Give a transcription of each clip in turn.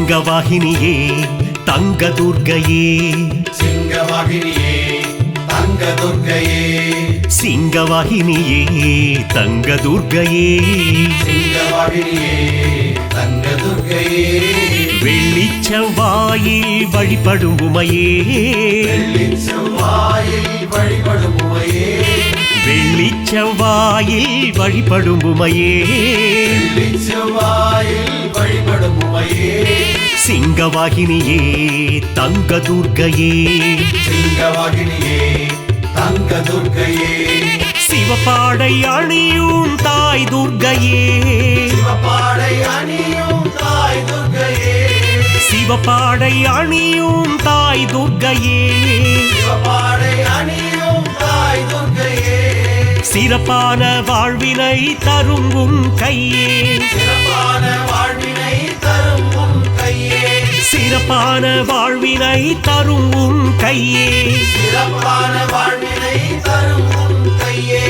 சிங்கவாகினியே தங்க துர்க்கையே சிங்கவாகினியே தங்க துர்க்கையே சிங்கவாகினியே தங்க துர்க்கையே சிங்கவாகினியே தங்க துர்க்கையே வெள்ளிச்செவ்வாயில் வழிபடும் உமையே வெள்ளிச்செவ்வாயில் வழிபடும் உமையே வெள்ளிச்செவ்வாயில் வழிபடும் உமையே வெள்ளிச்செவ்வாயில் வழிபடும் உமையே சிங்கவாகினியே தங்க துர்க்கையே சிங்கவாகினியே தங்க துர்க்கையே சிவப்பாடை அணியும் தாய் துர்க்கையே சிவப்பாடை அணியும் தாய் துர்க்கையே சிவப்பாடை அணியும் தாய் துர்க்கையே சிவப்பாடை அணியும் தாய் துர்க்கையே சிறப்பான வாழ்வினை தரும் உன் கையே சிறப்பான வாழ்வினை தரும் உன் கையே சிறப்பான வாழ்வினை தரும் உன் கையே சிறப்பான வாழ்வினை தரும் உன் கையே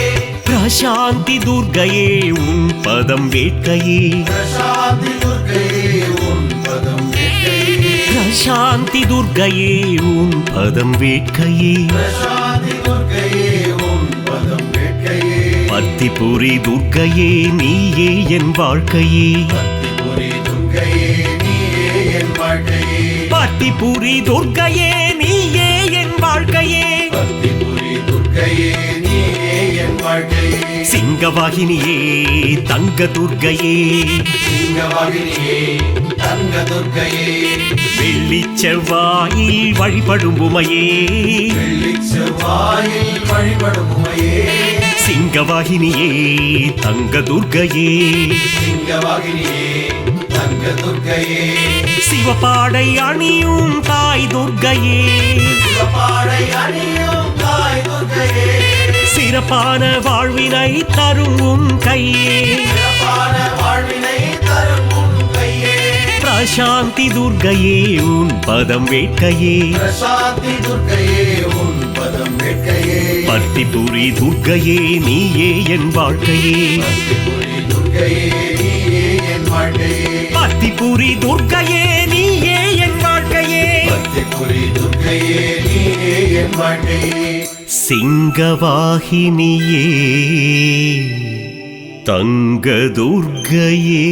பிரசாந்தி துர்க்கையே உன் பதம் வேட்கையே பிரசாந்தி துர்க்கையே உன் பதம் வேட்கையே பிரசாந்தி துர்க்கையே உன் பதம் வேட்கையே பிரசாந்தி துர்க்கையே உன் பதம் வேட்கையே பத்திபுரி துர்க்கையே நீயே என் வாழ்க்கையே பத்திபுரி துர்க்கையே நீயே என் வாழ்க்கையே பத்திபுரி துர்க்கையே நீயே என் வாழ்க்கையே பத்திபுரி துர்க்கையே நீயே என் வாழ்க்கையே சிங்கவாகினியே தங்க துர்க்கையே சிங்கவாகினியே தங்க துர்க்கையே வெள்ளிச்செவ்வாயில் வழிபடும் உமையே வெள்ளிச்செவ்வாயில் வழிபடும் உமையே சிங்கவாகினியே தங்க துர்க்கையே சிங்கவாகினியே தங்க துர்க்கையே சிவப்பாடை அணியும் தாய் துர்க்கையே சிவப்பாடை அணியும் தாய் துர்க்கையே சிறப்பான வாழ்வினை தரும் உன் கையே சிறப்பான வாழ்வினை தரும் உன் கையே பிரசாந்தி துர்க்கையே உன் பதம் வேட்கையே பிரசாந்தி துர்க்கையே உன் பதம் வேட்கையே பத்திபுரி துர்க்கையே நீயே என் வாழ்க்கையே பத்திபுரி துர்க்கையே நீயே என் வாழ்க்கையே பத்திபுரி துர்க்கையே நீயே என் வாழ்க்கையே பத்திபுரி துர்க்கையே நீயே என் வாழ்க்கையே சிங்கவாகினியே தங்க துர்க்கையே